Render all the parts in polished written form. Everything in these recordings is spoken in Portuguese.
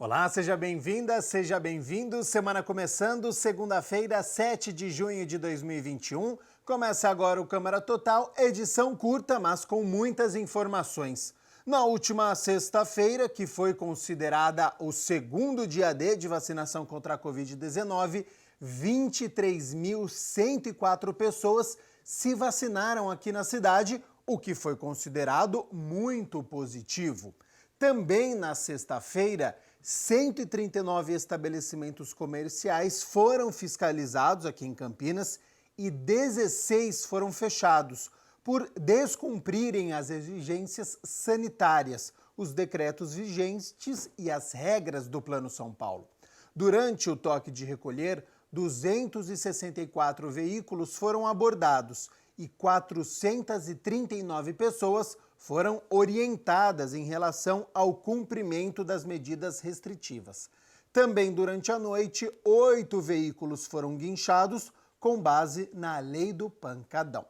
Olá, seja bem-vinda, seja bem-vindo. Semana começando, segunda-feira, 7 de junho de 2021. Começa agora o Câmara Total, edição curta, mas com muitas informações. Na última sexta-feira, que foi considerada o segundo dia D de vacinação contra a Covid-19, 23.104 pessoas se vacinaram aqui na cidade, o que foi considerado muito positivo. Também na sexta-feira, 139 estabelecimentos comerciais foram fiscalizados aqui em Campinas e 16 foram fechados por descumprirem as exigências sanitárias, os decretos vigentes e as regras do Plano São Paulo. Durante o toque de recolher, 264 veículos foram abordados e 439 pessoas foram orientadas em relação ao cumprimento das medidas restritivas. Também durante a noite, 8 veículos foram guinchados com base na lei do pancadão.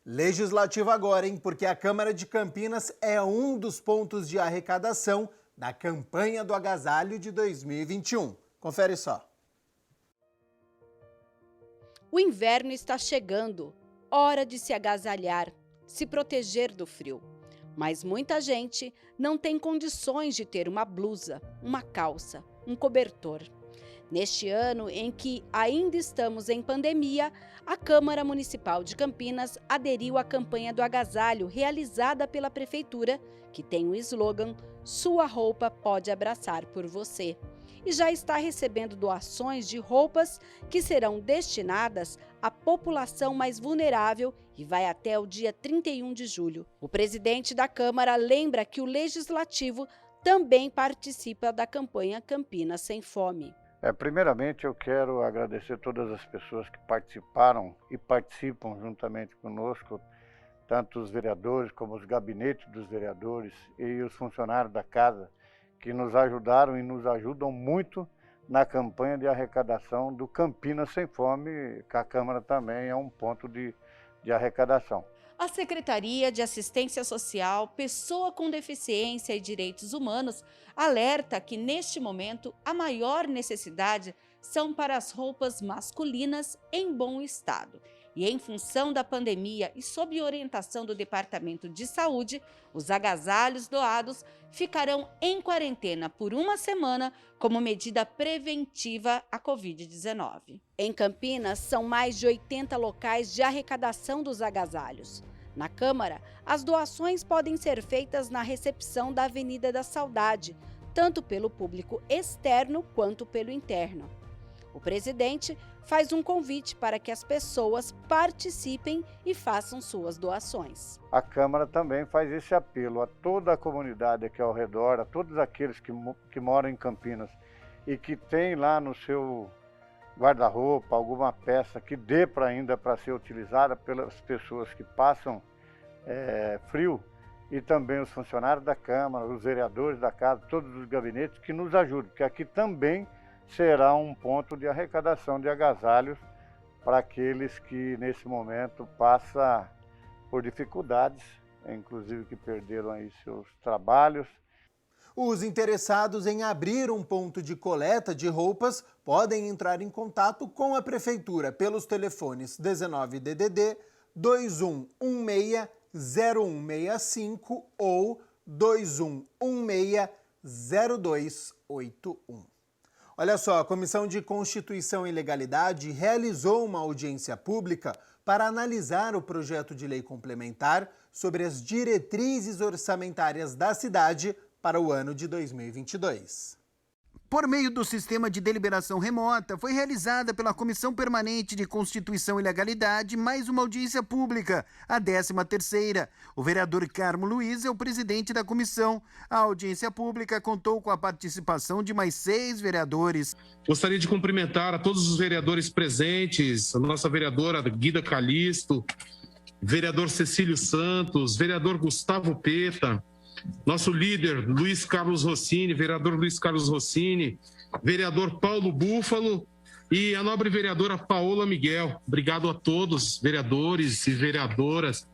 Legislativo agora, hein? Porque a Câmara de Campinas é um dos pontos de arrecadação da campanha do agasalho de 2021. Confere só. O inverno está chegando. Hora de se agasalhar, se proteger do frio. Mas muita gente não tem condições de ter uma blusa, uma calça, um cobertor. Neste ano em que ainda estamos em pandemia, a Câmara Municipal de Campinas aderiu à campanha do agasalho realizada pela Prefeitura, que tem o slogan "Sua roupa pode abraçar por você", e já está recebendo doações de roupas que serão destinadas à população mais vulnerável e vai até o dia 31 de julho. O presidente da Câmara lembra que o Legislativo também participa da campanha Campinas Sem Fome. Primeiramente, eu quero agradecer todas as pessoas que participaram e participam juntamente conosco, tanto os vereadores como os gabinetes dos vereadores e os funcionários da casa, que nos ajudaram e nos ajudam muito na campanha de arrecadação do Campinas Sem Fome, que a Câmara também é um ponto de arrecadação. A Secretaria de Assistência Social, Pessoa com Deficiência e Direitos Humanos alerta que, neste momento, a maior necessidade são para as roupas masculinas em bom estado. E, em função da pandemia e sob orientação do Departamento de Saúde, os agasalhos doados ficarão em quarentena por uma semana como medida preventiva à Covid-19. Em Campinas, são mais de 80 locais de arrecadação dos agasalhos. Na Câmara, as doações podem ser feitas na recepção da Avenida da Saudade, tanto pelo público externo quanto pelo interno. O presidente faz um convite para que as pessoas participem e façam suas doações. A Câmara também faz esse apelo a toda a comunidade aqui ao redor, a todos aqueles que moram em Campinas e que tem lá no seu guarda-roupa alguma peça que dê ainda para ser utilizada pelas pessoas que passam frio, e também os funcionários da Câmara, os vereadores da casa, todos os gabinetes que nos ajudem, porque aqui também será um ponto de arrecadação de agasalhos para aqueles que nesse momento passam por dificuldades, inclusive que perderam aí seus trabalhos. Os interessados em abrir um ponto de coleta de roupas podem entrar em contato com a Prefeitura pelos telefones 19 DDD 2116-0165 ou 2116-0281. Olha só, a Comissão de Constituição e Legalidade realizou uma audiência pública para analisar o projeto de lei complementar sobre as diretrizes orçamentárias da cidade para o ano de 2022. Por meio do sistema de deliberação remota, foi realizada pela Comissão Permanente de Constituição e Legalidade mais uma audiência pública, a 13ª. O vereador Carmo Luiz é o presidente da comissão. A audiência pública contou com a participação de mais 6 vereadores. Gostaria de cumprimentar a todos os vereadores presentes, a nossa vereadora Guida Calisto, vereador Cecílio Santos, vereador Gustavo Peta, nosso líder, Luiz Carlos Rossini, vereador Luiz Carlos Rossini, vereador Paulo Búfalo e a nobre vereadora Paola Miguel. Obrigado a todos, vereadores e vereadoras,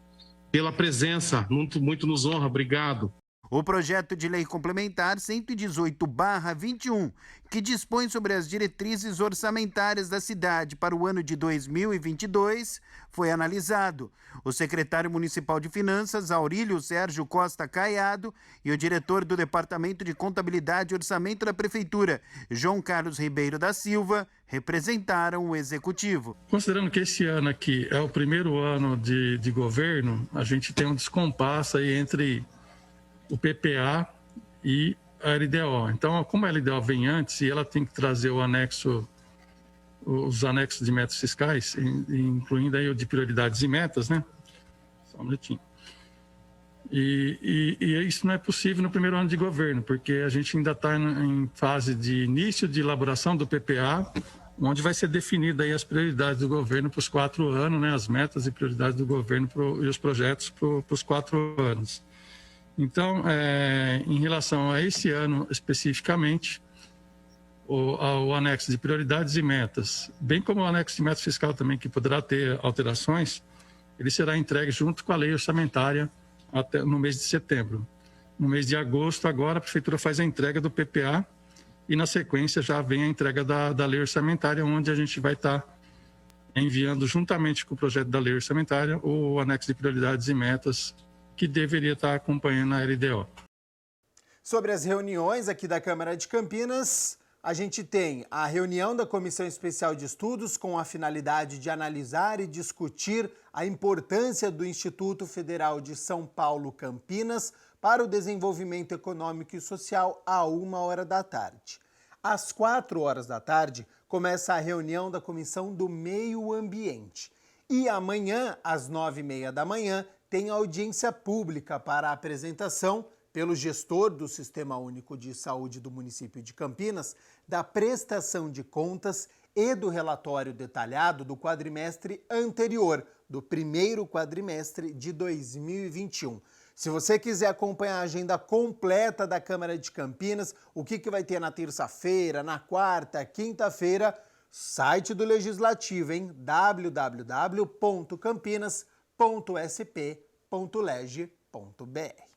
pela presença. Muito nos honra. Obrigado. O projeto de lei complementar 118/21, que dispõe sobre as diretrizes orçamentárias da cidade para o ano de 2022, foi analisado. O secretário municipal de Finanças, Aurílio Sérgio Costa Caiado, e o diretor do Departamento de Contabilidade e Orçamento da Prefeitura, João Carlos Ribeiro da Silva, representaram o executivo. Considerando que esse ano aqui é o primeiro ano de governo, a gente tem um descompasso aí entre o PPA e a LDO. Então, como a LDO vem antes e ela tem que trazer os anexos de metas fiscais, incluindo aí o de prioridades e metas, né? Só um minutinho. E isso não é possível no primeiro ano de governo, porque a gente ainda está em fase de início de elaboração do PPA, onde vai ser definida aí as prioridades do governo para os 4 anos, né? As metas e prioridades do governo e os projetos para os 4 anos. Então, em relação a esse ano especificamente, o anexo de prioridades e metas, bem como o anexo de metas fiscal também, que poderá ter alterações, ele será entregue junto com a lei orçamentária até no mês de setembro. No mês de agosto, agora, a Prefeitura faz a entrega do PPA e, na sequência, já vem a entrega da lei orçamentária, onde a gente vai estar enviando, juntamente com o projeto da lei orçamentária, o anexo de prioridades e metas, que deveria estar acompanhando a LDO. Sobre as reuniões aqui da Câmara de Campinas, a gente tem a reunião da Comissão Especial de Estudos com a finalidade de analisar e discutir a importância do Instituto Federal de São Paulo Campinas para o desenvolvimento econômico e social à 13h. Às 16h começa a reunião da Comissão do Meio Ambiente. E amanhã, às 9h30, tem audiência pública para a apresentação pelo gestor do Sistema Único de Saúde do município de Campinas da prestação de contas e do relatório detalhado do quadrimestre anterior, do primeiro quadrimestre de 2021. Se você quiser acompanhar a agenda completa da Câmara de Campinas, o que vai ter na terça-feira, na quarta, quinta-feira, site do Legislativo, hein? www.campinas.sp.leg.br.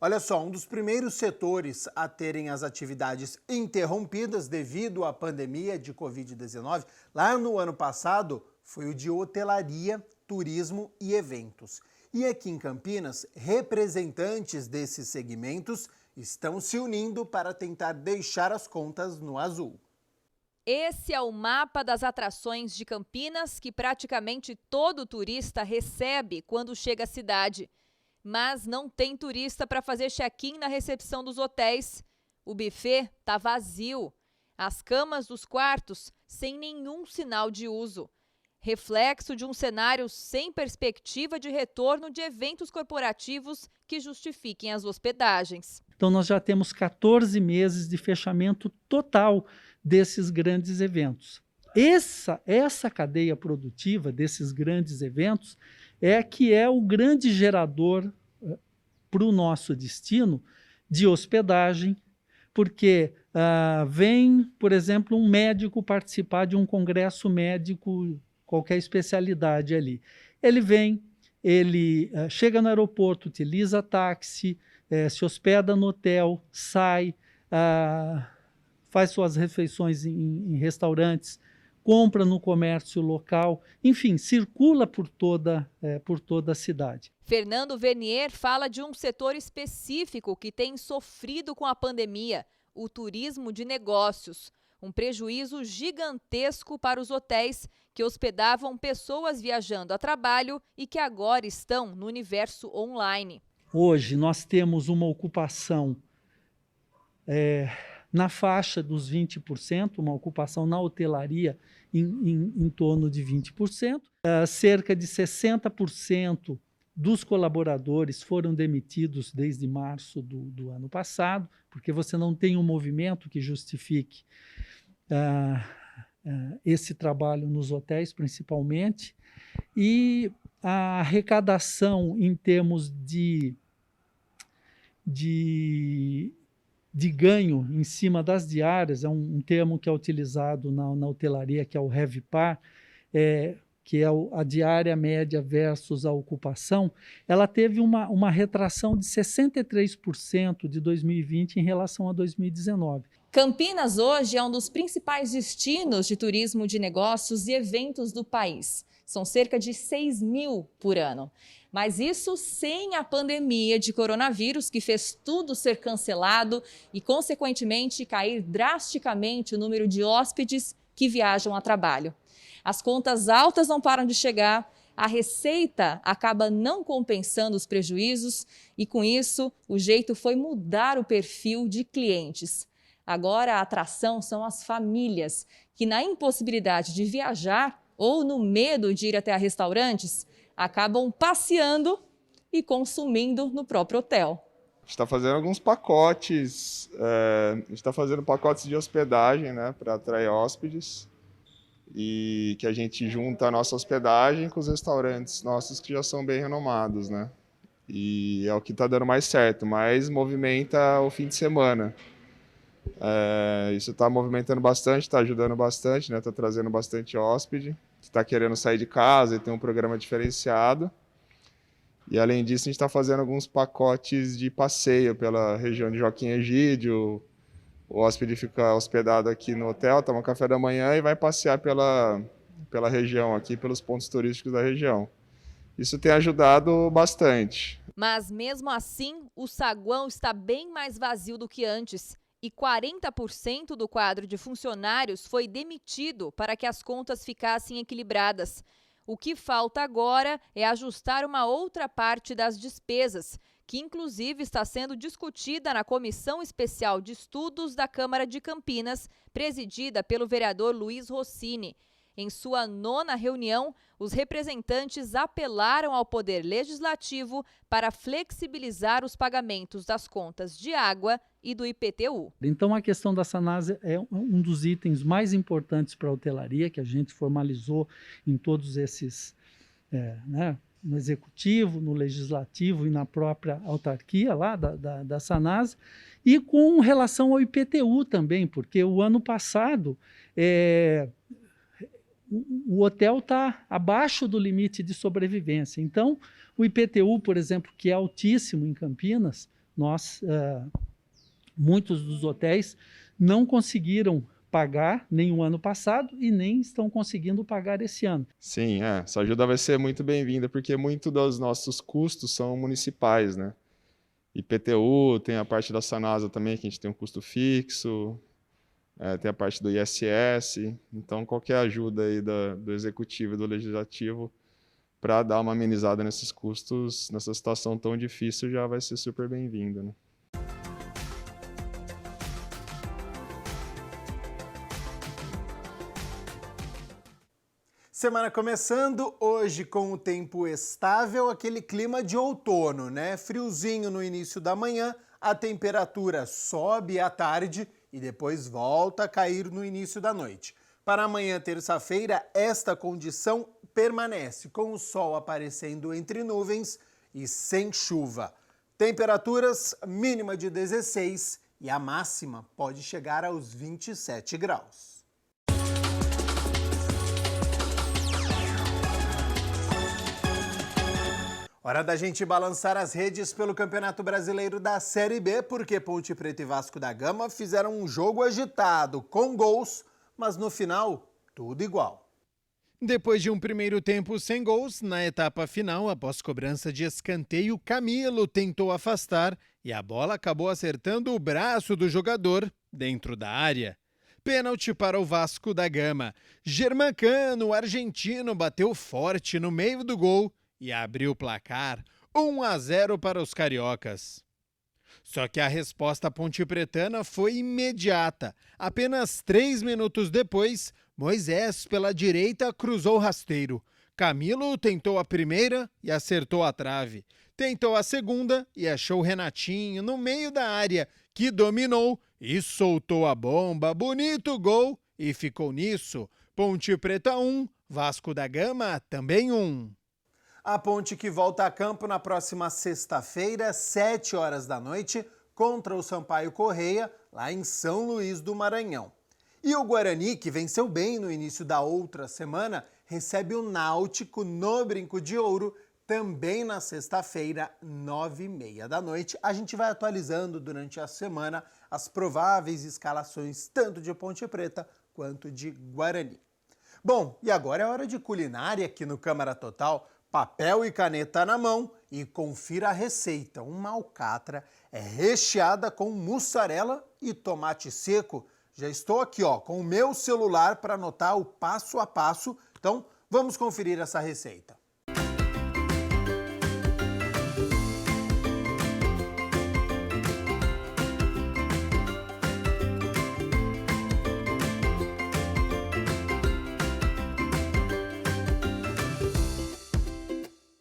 Olha só, um dos primeiros setores a terem as atividades interrompidas devido à pandemia de Covid-19, lá no ano passado, foi o de hotelaria, turismo e eventos. E aqui em Campinas, representantes desses segmentos estão se unindo para tentar deixar as contas no azul. Esse é o mapa das atrações de Campinas que praticamente todo turista recebe quando chega à cidade. Mas não tem turista para fazer check-in na recepção dos hotéis. O buffet está vazio. As camas dos quartos sem nenhum sinal de uso. Reflexo de um cenário sem perspectiva de retorno de eventos corporativos que justifiquem as hospedagens. Então nós já temos 14 meses de fechamento total desses grandes eventos. Essa cadeia produtiva desses grandes eventos que é o grande gerador para o nosso destino de hospedagem, porque vem, por exemplo, um médico participar de um congresso médico, qualquer especialidade ali. Ele vem, ele chega no aeroporto, utiliza táxi, se hospeda no hotel, sai, faz suas refeições em restaurantes, compra no comércio local, enfim, circula por toda a cidade. Fernando Vernier fala de um setor específico que tem sofrido com a pandemia, o turismo de negócios. Um prejuízo gigantesco para os hotéis que hospedavam pessoas viajando a trabalho e que agora estão no universo online. Hoje nós temos uma ocupação na faixa dos 20%, uma ocupação na hotelaria em torno de 20%. Cerca de 60% dos colaboradores foram demitidos desde março do ano passado, porque você não tem um movimento que justifique esse trabalho nos hotéis, principalmente. E a arrecadação em termos de ganho em cima das diárias, é um termo que é utilizado na hotelaria, que é o RevPAR, que é a diária média versus a ocupação, ela teve uma retração de 63% de 2020 em relação a 2019. Campinas hoje é um dos principais destinos de turismo de negócios e eventos do país. São cerca de 6 mil por ano. Mas isso sem a pandemia de coronavírus, que fez tudo ser cancelado e, consequentemente, cair drasticamente o número de hóspedes que viajam a trabalho. As contas altas não param de chegar, a receita acaba não compensando os prejuízos e, com isso, o jeito foi mudar o perfil de clientes. Agora a atração são as famílias, que na impossibilidade de viajar ou no medo de ir até a restaurantes, acabam passeando e consumindo no próprio hotel. A gente está fazendo alguns pacotes, a gente está fazendo pacotes de hospedagem, né, para atrair hóspedes, e que a gente junta a nossa hospedagem com os restaurantes nossos que já são bem renomados, né? E é o que está dando mais certo, mas movimenta o fim de semana. Isso está movimentando bastante, está ajudando bastante, né? Está trazendo bastante hóspede, que está querendo sair de casa e tem um programa diferenciado. E além disso, a gente está fazendo alguns pacotes de passeio pela região de Joaquim Egídio. O hóspede fica hospedado aqui no hotel, toma café da manhã e vai passear pela região aqui, pelos pontos turísticos da região. Isso tem ajudado bastante. Mas mesmo assim, o saguão está bem mais vazio do que antes. E 40% do quadro de funcionários foi demitido para que as contas ficassem equilibradas. O que falta agora é ajustar uma outra parte das despesas, que inclusive está sendo discutida na Comissão Especial de Estudos da Câmara de Campinas, presidida pelo vereador Luiz Rossini. Em sua 9ª reunião, os representantes apelaram ao Poder Legislativo para flexibilizar os pagamentos das contas de água e do IPTU. Então, a questão da Sanasa é um dos itens mais importantes para a hotelaria, que a gente formalizou em todos esses, no Executivo, no Legislativo e na própria autarquia lá da Sanasa, e com relação ao IPTU também, porque o ano passado o hotel está abaixo do limite de sobrevivência. Então, o IPTU, por exemplo, que é altíssimo em Campinas, muitos dos hotéis não conseguiram pagar nem o ano passado e nem estão conseguindo pagar esse ano. Sim, essa ajuda vai ser muito bem-vinda, porque muito dos nossos custos são municipais, né? IPTU, tem a parte da Sanasa também, que a gente tem um custo fixo, tem a parte do ISS, então qualquer ajuda aí do Executivo e do Legislativo para dar uma amenizada nesses custos, nessa situação tão difícil, já vai ser super bem-vinda, né? Semana começando, hoje com o tempo estável, aquele clima de outono, né? Friozinho no início da manhã, a temperatura sobe à tarde e depois volta a cair no início da noite. Para amanhã, terça-feira, esta condição permanece, com o sol aparecendo entre nuvens e sem chuva. Temperaturas mínima de 16 e a máxima pode chegar aos 27 graus. Hora da gente balançar as redes pelo Campeonato Brasileiro da Série B, porque Ponte Preta e Vasco da Gama fizeram um jogo agitado, com gols, mas no final, tudo igual. Depois de um primeiro tempo sem gols, na etapa final, após cobrança de escanteio, Camilo tentou afastar e a bola acabou acertando o braço do jogador dentro da área. Pênalti para o Vasco da Gama. Germancano, o argentino, bateu forte no meio do gol e abriu o placar, 1-0 para os cariocas. Só que a resposta pontepretana foi imediata. Apenas 3 minutos depois, Moisés, pela direita, cruzou o rasteiro. Camilo tentou a primeira e acertou a trave. Tentou a segunda e achou Renatinho no meio da área, que dominou e soltou a bomba. Bonito gol e ficou nisso. Ponte Preta 1, Vasco da Gama também 1. A Ponte que volta a campo na próxima sexta-feira, 7 horas da noite, contra o Sampaio Corrêa, lá em São Luís do Maranhão. E o Guarani, que venceu bem no início da outra semana, recebe o Náutico no Brinco de Ouro, também na sexta-feira, 9h30 da noite. A gente vai atualizando durante a semana as prováveis escalações tanto de Ponte Preta quanto de Guarani. Bom, e agora é hora de culinária aqui no Câmara Total. Papel e caneta na mão e confira a receita. Uma alcatra é recheada com mussarela e tomate seco. Já estou aqui com o meu celular para anotar o passo a passo. Então, vamos conferir essa receita.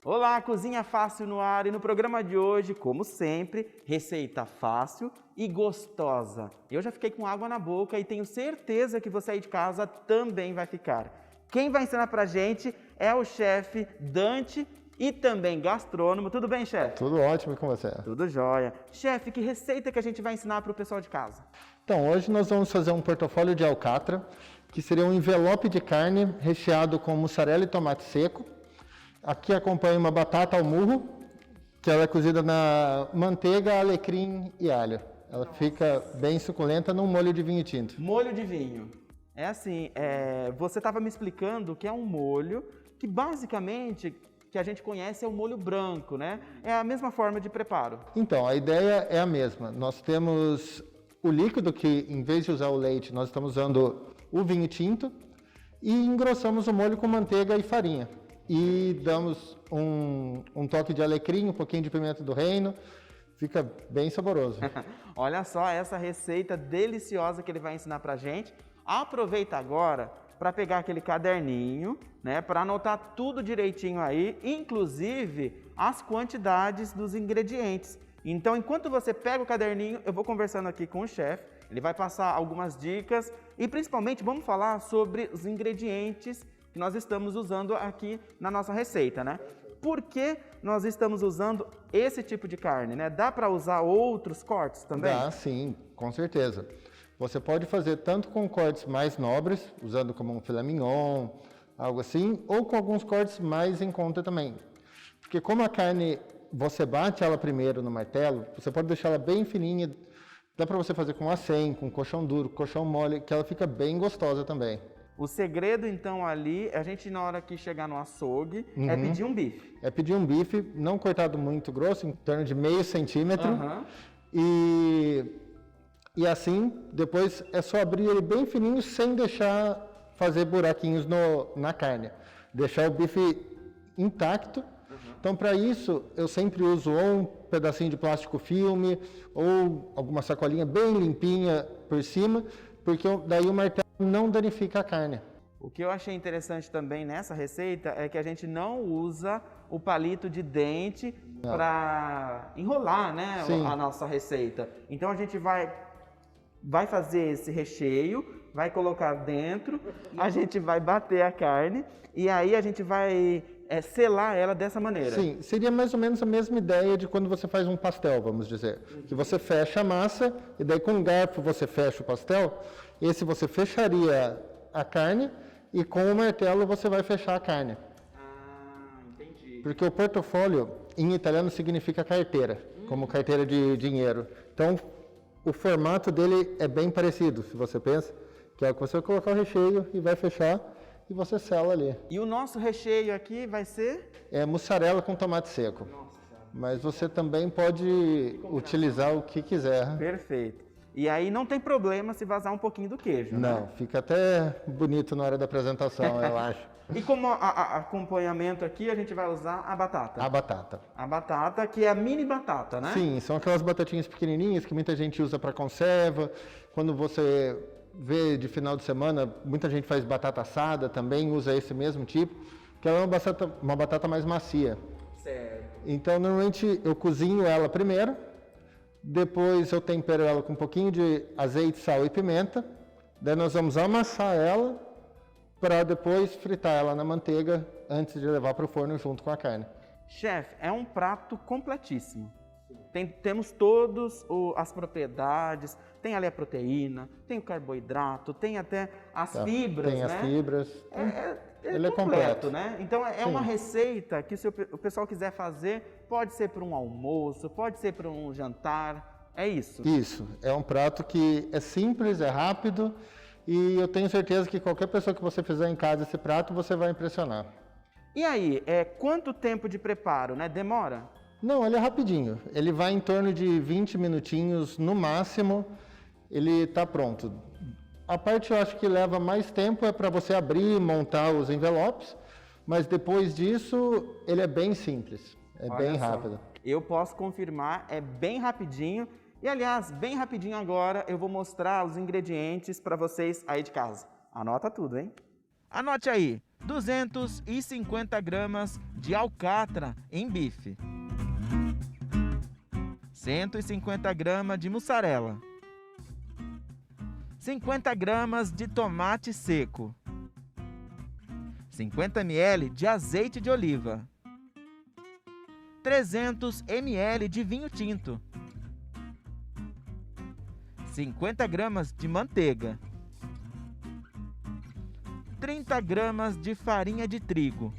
Olá, Cozinha Fácil no ar, e no programa de hoje, como sempre, receita fácil e gostosa. Eu já fiquei com água na boca e tenho certeza que você aí de casa também vai ficar. Quem vai ensinar pra gente é o chefe Dante e também gastrônomo. Tudo bem, chefe? Tudo ótimo com você. Tudo jóia. Chefe, que receita que a gente vai ensinar pro pessoal de casa? Então, hoje nós vamos fazer um portofólio de alcatra, que seria um envelope de carne recheado com mussarela e tomate seco. Aqui acompanha uma batata ao murro, que ela é cozida na manteiga, alecrim e alho. Ela fica bem suculenta num molho de vinho tinto. Molho de vinho. É assim, você estava me explicando que é um molho que basicamente que a gente conhece é o molho branco, né? É a mesma forma de preparo. Então, a ideia é a mesma. Nós temos o líquido que, em vez de usar o leite, nós estamos usando o vinho tinto e engrossamos o molho com manteiga e farinha. E damos um toque de alecrim, um pouquinho de pimenta do reino, fica bem saboroso. Olha só essa receita deliciosa que ele vai ensinar pra gente. Aproveita agora para pegar aquele caderninho, né, para anotar tudo direitinho aí, inclusive as quantidades dos ingredientes. Então, enquanto você pega o caderninho, eu vou conversando aqui com o chefe, ele vai passar algumas dicas e principalmente vamos falar sobre os ingredientes que nós estamos usando aqui na nossa receita, né? Por que nós estamos usando esse tipo de carne, né? Dá para usar outros cortes também? Dá, sim, com certeza. Você pode fazer tanto com cortes mais nobres, usando como um filé mignon, algo assim, ou com alguns cortes mais em conta também. Porque como a carne, você bate ela primeiro no martelo, você pode deixar ela bem fininha, dá para você fazer com acém, com colchão duro, colchão mole, que ela fica bem gostosa também. O segredo, então, ali, a gente, na hora que chegar no açougue, é pedir um bife. É pedir um bife, não cortado muito grosso, em torno de meio centímetro. E assim, depois é só abrir ele bem fininho, sem deixar fazer buraquinhos na carne. Deixar o bife intacto. Então, para isso, eu sempre uso ou um pedacinho de plástico filme, ou alguma sacolinha bem limpinha por cima, porque daí o martelo não danifica a carne. O que eu achei interessante também nessa receita é que a gente não usa o palito de dente para enrolar, né, a nossa receita. Então a gente vai fazer esse recheio, vai colocar dentro, a gente vai bater a carne e aí a gente vai selar ela dessa maneira. Sim, seria mais ou menos a mesma ideia de quando você faz um pastel, vamos dizer. Que você fecha a massa e daí com um garfo você fecha o pastel. Esse você fecharia a carne e com o martelo você vai fechar a carne. Ah, entendi. Porque o portofólio em italiano significa carteira, como carteira de dinheiro. Então o formato dele é bem parecido, se você pensa, que é que você vai colocar o recheio e vai fechar e você sela ali. E o nosso recheio aqui vai ser? É mussarela com tomate seco. Nossa. Mas você também pode utilizar o que quiser. Perfeito. E aí não tem problema se vazar um pouquinho do queijo, não, né? Fica até bonito na hora da apresentação, eu acho. E como acompanhamento aqui, a gente vai usar a batata. A batata. A batata, que é a mini batata, né? Sim, são aquelas batatinhas pequenininhas que muita gente usa para conserva. Quando você vê de final de semana, muita gente faz batata assada também, usa esse mesmo tipo, que ela é uma batata mais macia. Certo. Então, normalmente, eu cozinho ela primeiro, depois eu tempero ela com um pouquinho de azeite, sal e pimenta, daí nós vamos amassar ela para depois fritar ela na manteiga antes de levar para o forno junto com a carne. Chefe, é um prato completíssimo. Temos todas as propriedades, tem ali a proteína, tem o carboidrato, tem até as fibras, tem né? As fibras. Ele é completo, né? Então é Sim. uma receita que se o pessoal quiser fazer, pode ser para um almoço, pode ser para um jantar, é isso? Isso, é um prato que é simples, é rápido e eu tenho certeza que qualquer pessoa que você fizer em casa esse prato, você vai impressionar. E aí, quanto tempo de preparo, né? Demora? Não, ele é rapidinho. Ele vai em torno de 20 minutinhos no máximo, ele está pronto. A parte eu acho que leva mais tempo é para você abrir e montar os envelopes, mas depois disso ele é bem simples, é bem rápido. Eu posso confirmar, é bem rapidinho. E aliás, bem rapidinho agora eu vou mostrar os ingredientes para vocês aí de casa. Anota tudo, hein? Anote aí, 250 gramas de alcatra em bife. 150 gramas de mussarela. 50 gramas de tomate seco. 50 ml de azeite de oliva. 300 ml de vinho tinto. 50 gramas de manteiga. 30 gramas de farinha de trigo.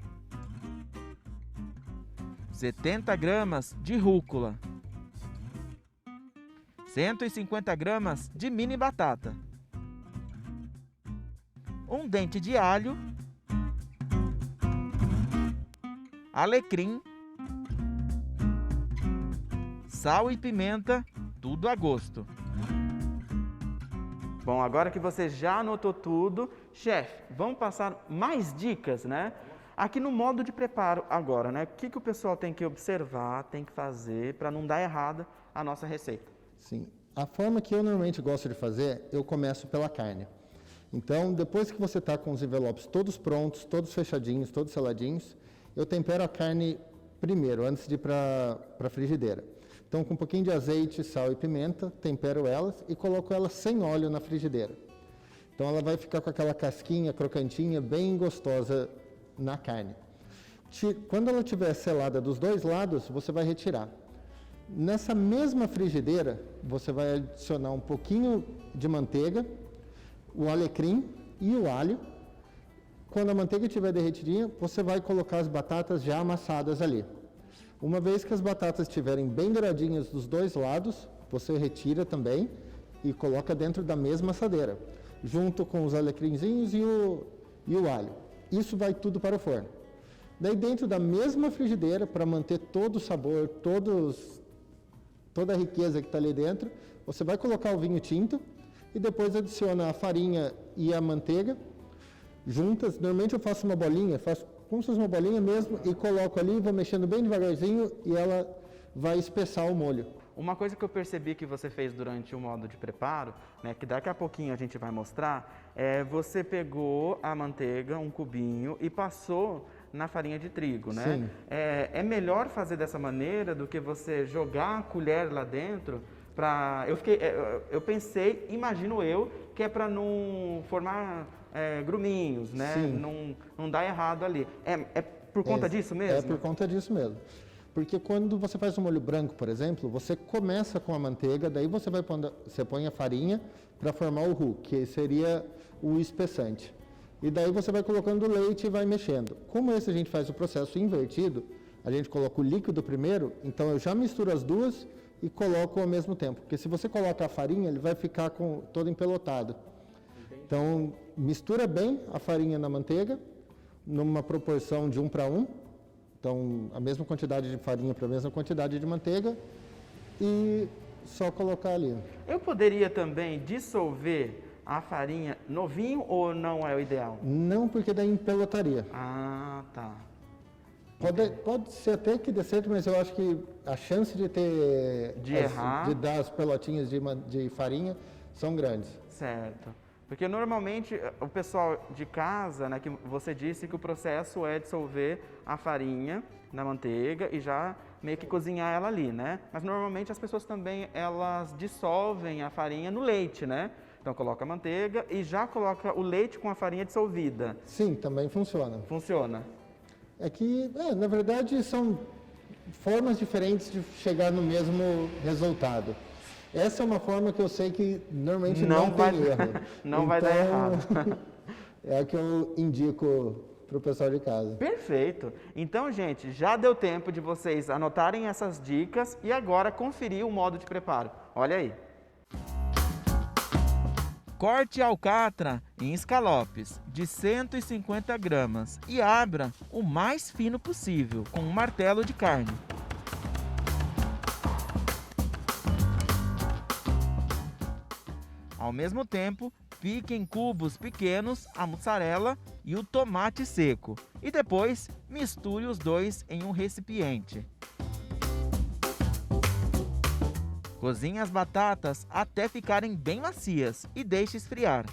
70 gramas de rúcula. 150 gramas de mini batata. Um dente de alho. Alecrim. Sal e pimenta, tudo a gosto. Bom, agora que você já anotou tudo, chefe, vamos passar mais dicas, né? Aqui no modo de preparo agora, né? O que o pessoal tem que observar, tem que fazer para não dar errada a nossa receita? Sim, a forma que eu normalmente gosto de fazer, eu começo pela carne. Então, depois que você está com os envelopes todos prontos, todos fechadinhos, todos seladinhos, eu tempero a carne primeiro, antes de ir para a frigideira. Então, com um pouquinho de azeite, sal e pimenta, tempero elas e coloco elas sem óleo na frigideira. Então, ela vai ficar com aquela casquinha crocantinha, bem gostosa na carne. Quando ela estiver selada dos dois lados, você vai retirar. Nessa mesma frigideira, você vai adicionar um pouquinho de manteiga, o alecrim e o alho. Quando a manteiga estiver derretidinha, você vai colocar as batatas já amassadas ali. Uma vez que as batatas estiverem bem douradinhas dos dois lados, você retira também e coloca dentro da mesma assadeira, junto com os alecrinzinhos e o alho. Isso vai tudo para o forno. Daí dentro da mesma frigideira, para manter todo o sabor, toda a riqueza que está ali dentro, você vai colocar o vinho tinto e depois adiciona a farinha e a manteiga juntas. Normalmente eu faço uma bolinha, faço como se fosse uma bolinha mesmo e coloco ali, vou mexendo bem devagarzinho e ela vai espessar o molho. Uma coisa que eu percebi que você fez durante o modo de preparo, né, que daqui a pouquinho a gente vai mostrar, você pegou a manteiga, um cubinho, e passou na farinha de trigo, né? Sim. É melhor fazer dessa maneira do que você jogar a colher lá dentro para... Eu pensei, imagino eu, que é para não formar gruminhos, né? Não dá errado ali. É por conta disso mesmo? É por conta disso mesmo. Porque quando você faz um molho branco, por exemplo, você começa com a manteiga, daí você põe a farinha para formar o roux, que seria o espessante. E daí você vai colocando o leite e vai mexendo. Como esse a gente faz o processo invertido, a gente coloca o líquido primeiro, então eu já misturo as duas e coloco ao mesmo tempo. Porque se você coloca a farinha, ele vai ficar todo empelotado. Então, mistura bem a farinha na manteiga, numa proporção de 1 para 1. Então, a mesma quantidade de farinha para a mesma quantidade de manteiga e só colocar ali. Eu poderia também dissolver a farinha no vinho ou não é o ideal? Não, porque daí empelotaria. Ah, tá. Pode ser até que dê certo, mas eu acho que a chance de de dar as pelotinhas de farinha são grandes. Certo. Porque normalmente o pessoal de casa, né, que você disse que o processo é dissolver a farinha na manteiga e já meio que cozinhar ela ali, né? Mas normalmente as pessoas também, elas dissolvem a farinha no leite, né? Então coloca a manteiga e já coloca o leite com a farinha dissolvida. Sim, também funciona. Funciona. É que, na verdade, são formas diferentes de chegar no mesmo resultado. Essa é uma forma que eu sei que normalmente não tem erro. Não vai dar errado. É a que eu indico o pessoal de casa. Perfeito. Então, gente, já deu tempo de vocês anotarem essas dicas e agora conferir o modo de preparo. Olha aí. Corte a alcatra em escalopes de 150 gramas e abra o mais fino possível com um martelo de carne. Ao mesmo tempo, pique em cubos pequenos a mussarela e o tomate seco e depois misture os dois em um recipiente. Cozinhe as batatas até ficarem bem macias e deixe esfriar.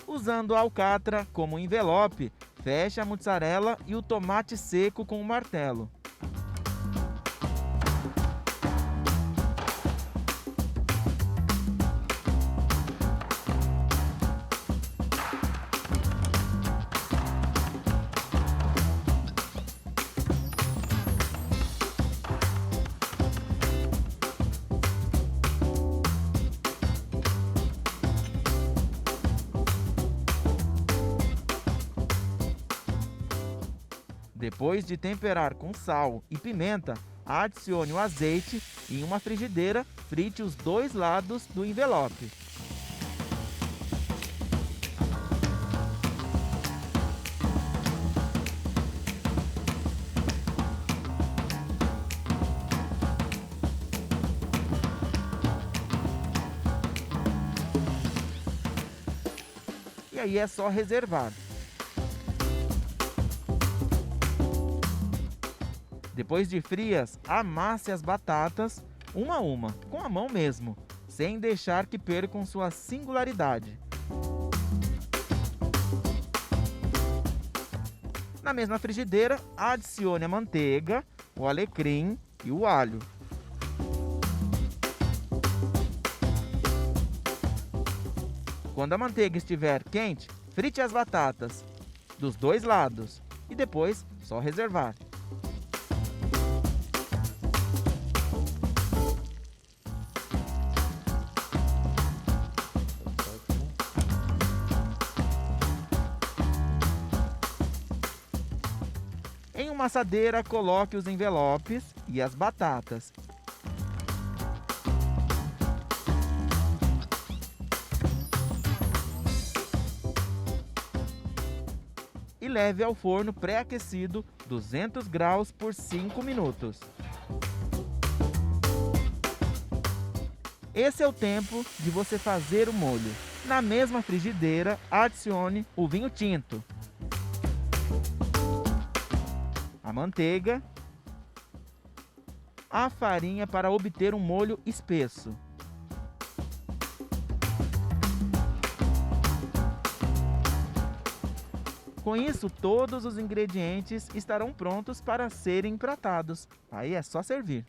Usando a alcatra como envelope, feche a mussarela e o tomate seco com o martelo. Depois de temperar com sal e pimenta, adicione o azeite e em uma frigideira, frite os dois lados do envelope. E aí é só reservar. Depois de frias, amasse as batatas, uma a uma, com a mão mesmo, sem deixar que percam sua singularidade. Na mesma frigideira, adicione a manteiga, o alecrim e o alho. Quando a manteiga estiver quente, frite as batatas dos dois lados e depois só reservar. Em uma assadeira, coloque os envelopes e as batatas. E leve ao forno pré-aquecido 200 graus por 5 minutos. Esse é o tempo de você fazer o molho. Na mesma frigideira, adicione o vinho tinto, a manteiga, a farinha para obter um molho espesso. Com isso, todos os ingredientes estarão prontos para serem empratados. Aí é só servir.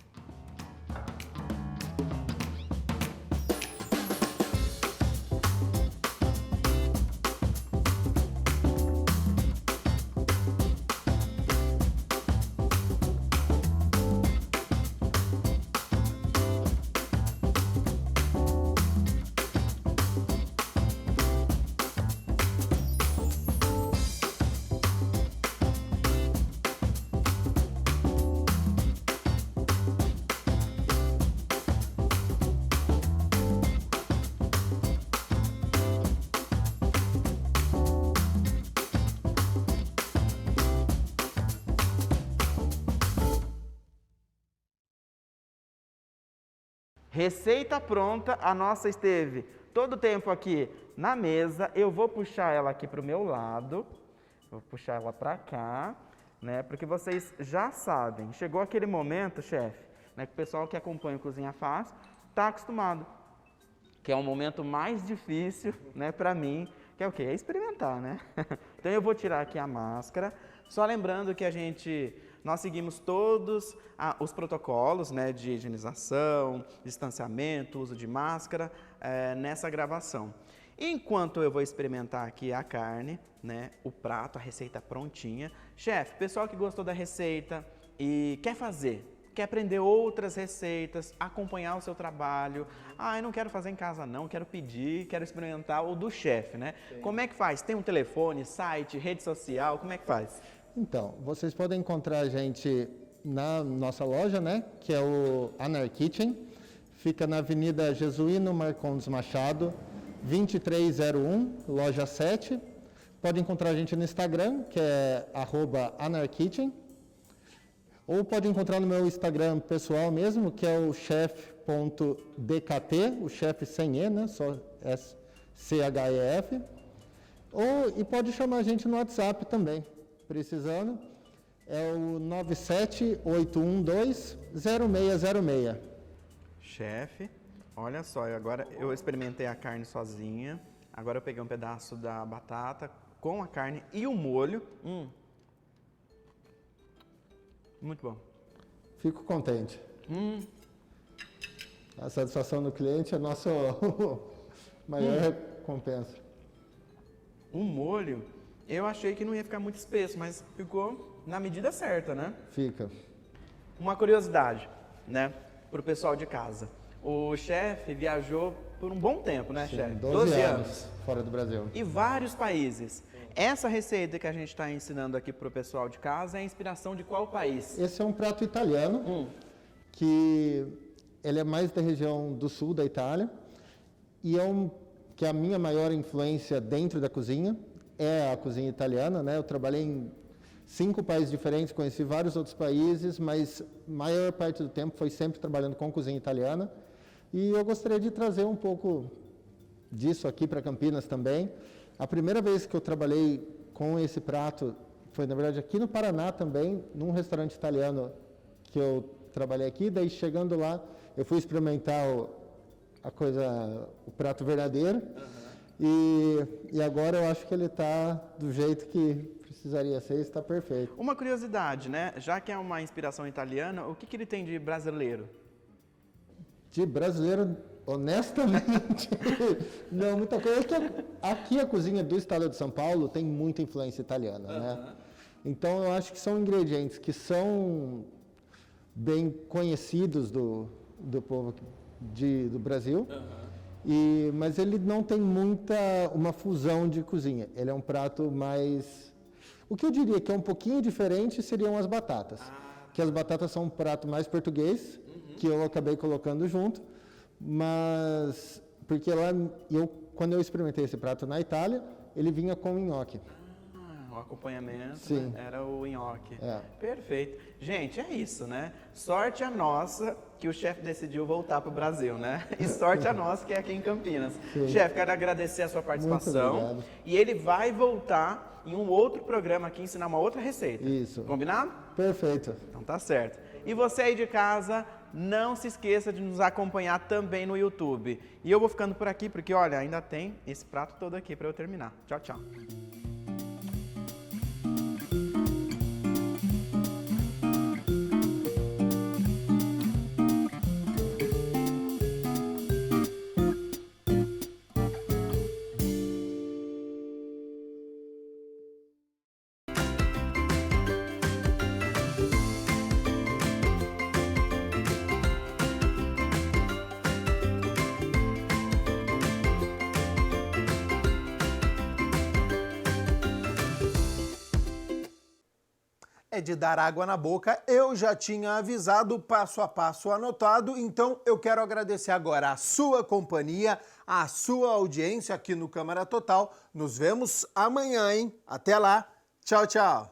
Receita pronta, a nossa esteve todo o tempo aqui na mesa. Eu vou puxar ela aqui para o meu lado, vou puxar ela para cá, né? Porque vocês já sabem, chegou aquele momento, chefe, né, que o pessoal que acompanha o Cozinha Fácil está acostumado, que é um momento mais difícil, né, para mim, que é o quê? É experimentar, né? Então eu vou tirar aqui a máscara, só lembrando que nós seguimos todos os protocolos, né, de higienização, distanciamento, uso de máscara nessa gravação. Enquanto eu vou experimentar aqui a carne, né, o prato, a receita prontinha. Chefe, pessoal que gostou da receita e quer fazer, quer aprender outras receitas, acompanhar o seu trabalho. Ah, eu não quero fazer em casa não, quero pedir, quero experimentar o do chefe, né? Sim. Como é que faz? Tem um telefone, site, rede social, como é que faz? Então, vocês podem encontrar a gente na nossa loja, né? Que é o Anar Kitchen. Fica na Avenida Jesuíno Marcondes Machado, 2301, loja 7. Pode encontrar a gente no Instagram, que é @anarkitchen. Ou pode encontrar no meu Instagram pessoal mesmo, que é o chef.dkt, o chef sem E, né? Só CHEF. E pode chamar a gente no WhatsApp também, precisando. É o 97812-0606. Chefe, olha só, agora eu experimentei a carne sozinha. Agora eu peguei um pedaço da batata com a carne e o molho. Muito bom. Fico contente. A satisfação do cliente é a nossa maior recompensa. O molho, eu achei que não ia ficar muito espesso, mas ficou na medida certa, né? Fica. Uma curiosidade, né, para o pessoal de casa. O chefe viajou por um bom tempo, né, chefe? 12 anos fora do Brasil. E vários países. Essa receita que a gente está ensinando aqui para o pessoal de casa é a inspiração de qual país? Esse é um prato italiano, que ele é mais da região do sul da Itália, e que a minha maior influência dentro da cozinha é a cozinha italiana, né? Eu trabalhei em 5 países diferentes, conheci vários outros países, mas a maior parte do tempo foi sempre trabalhando com cozinha italiana. E eu gostaria de trazer um pouco disso aqui para Campinas também. A primeira vez que eu trabalhei com esse prato foi, na verdade, aqui no Paraná também, num restaurante italiano que eu trabalhei aqui. Daí, chegando lá, eu fui experimentar o prato verdadeiro. E agora eu acho que ele está do jeito que precisaria ser, está perfeito. Uma curiosidade, né? Já que é uma inspiração italiana, o que ele tem de brasileiro? De brasileiro, honestamente, não, muita coisa. Aqui a cozinha do estado de São Paulo tem muita influência italiana, né? Então eu acho que são ingredientes que são bem conhecidos do povo do Brasil, mas ele não tem uma fusão de cozinha. Ele é um prato mais... O que eu diria que é um pouquinho diferente seriam as batatas. Que as batatas são um prato mais português, que eu acabei colocando junto, mas porque quando eu experimentei esse prato na Itália, ele vinha com nhoque. O acompanhamento, sim, né? Era o nhoque. É. Perfeito. Gente, é isso, né? Sorte a nossa que o chefe decidiu voltar para o Brasil, né? E sorte a nossa que é aqui em Campinas. Chefe, quero agradecer a sua participação. E ele vai voltar em um outro programa aqui, ensinar uma outra receita. Isso. Combinado? Perfeito. Então tá certo. E você aí de casa, não se esqueça de nos acompanhar também no YouTube. E eu vou ficando por aqui, porque olha, ainda tem esse prato todo aqui para eu terminar. Tchau, tchau. De dar água na boca, eu já tinha avisado, passo a passo anotado, então eu quero agradecer agora a sua companhia, a sua audiência aqui no Câmara Total. Nos vemos amanhã, hein? Até lá, tchau, tchau!